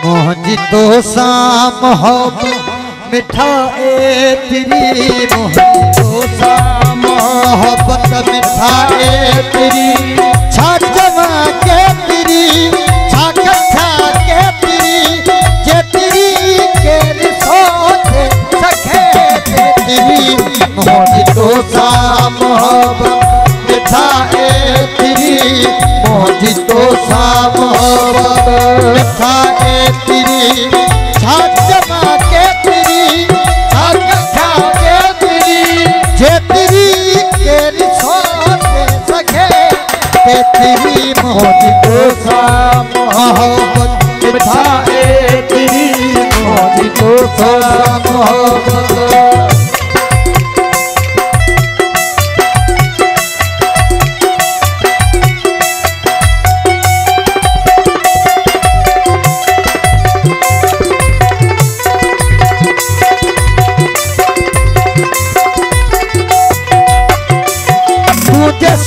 मोहजी तो शाम हो मिठा ए तेरी मोहजी तो शाम मोहब्बत मिठा ए तेरी छाक जमा के तेरी छाक खा के तेरी जे तेरी के सोचे सखे तेरी मोहजी तो शाम मोहब्बत मिठा ए तेरी मोहजी तो शाम मोहब्बत मिठा ए तेरी छाक जमा के तेरी छाक खा के तेरी जे तेरी के सोचे सखे तेरी मोहजी तो शाम मोहब्बत मिठा ए तेरी मोहजी तो शाम मोहब्बत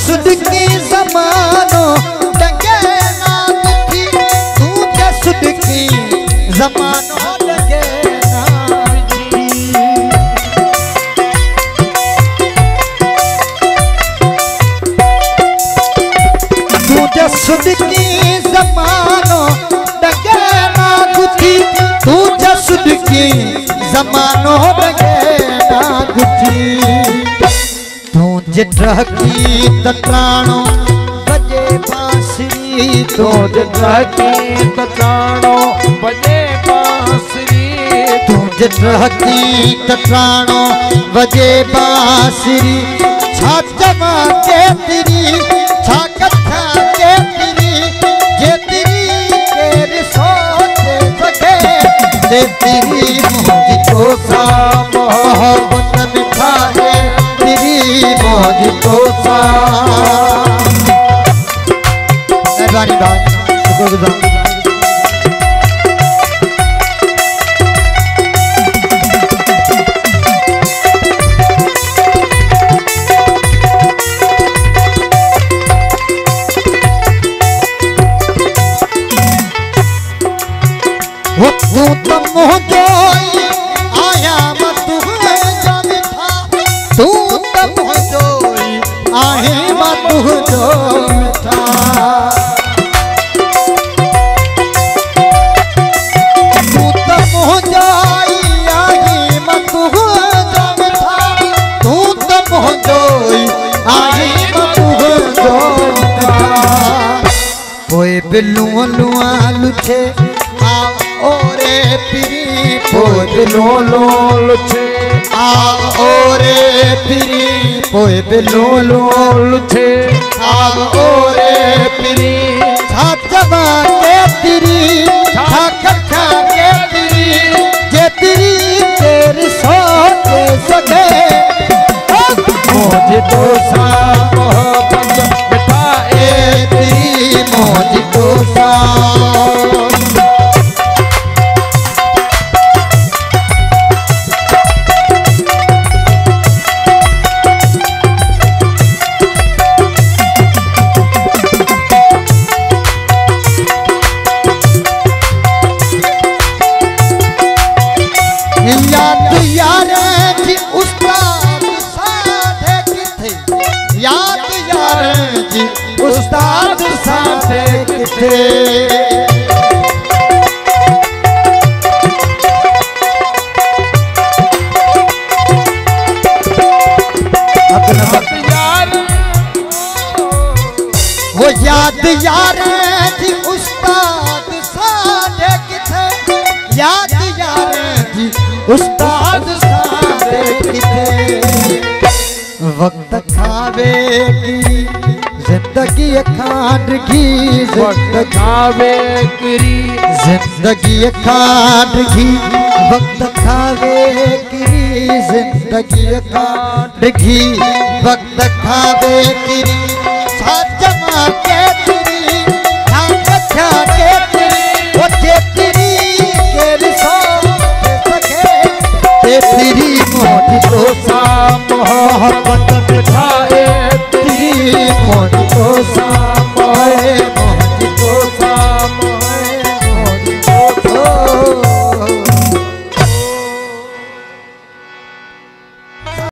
सुध की जमानो लगे ना दुखी तुझे सुध की जमानो लगे ना तुझे सुध की जमानो लगे ना दुखी तुझे सुध की जमानो लगे ना दुखी तुझे ट्रकी तत्राणो बजे बांसुरी तुझे ट्रकी तत्राणो बजे बांसुरी तुझे ट्रकी तत्राणो बजे बांसुरी छाक जमा के तेरी छाक खा के तेरी जे तेरी तेरे सोचे सके तेरी मोहजी तो शाम मोहब्बत मिठा है तेरी मोहजी तो शाम मेहरबानी भाई शुक्रगुजार वो तू तो मोह जोई आया मत जाने था तू तो मोह जोई आहे मत जो था तू तो मोह जोई आहे मत जाने था तू तो मोह जोई आहे मत जो था कोई बिल्लू लुआ लुछे ओरे पिरी पोए बिलो लोल छे आ ओरे पिरी पोए बिलो लोल छे आ ओरे पिरी छाक जमा के तेरी छाक खा के तेरी जे तेरी तेरी सोचे सके मोहजी तो शाम मोहब्बत मिठा ए तेरी मोहजी तो शाम उस्ताद साथे किथे वो याद यार जी उस्ताद साथे किथे याद यार जी उस्ताद साथे किथे वक्त खावे की जिंदगी खानगी वक्त खावे गिरी जिंदगी खानगी वक्त खावे गिरी जिंदगी खानगी वक्त खावे गिरी छाक जमा के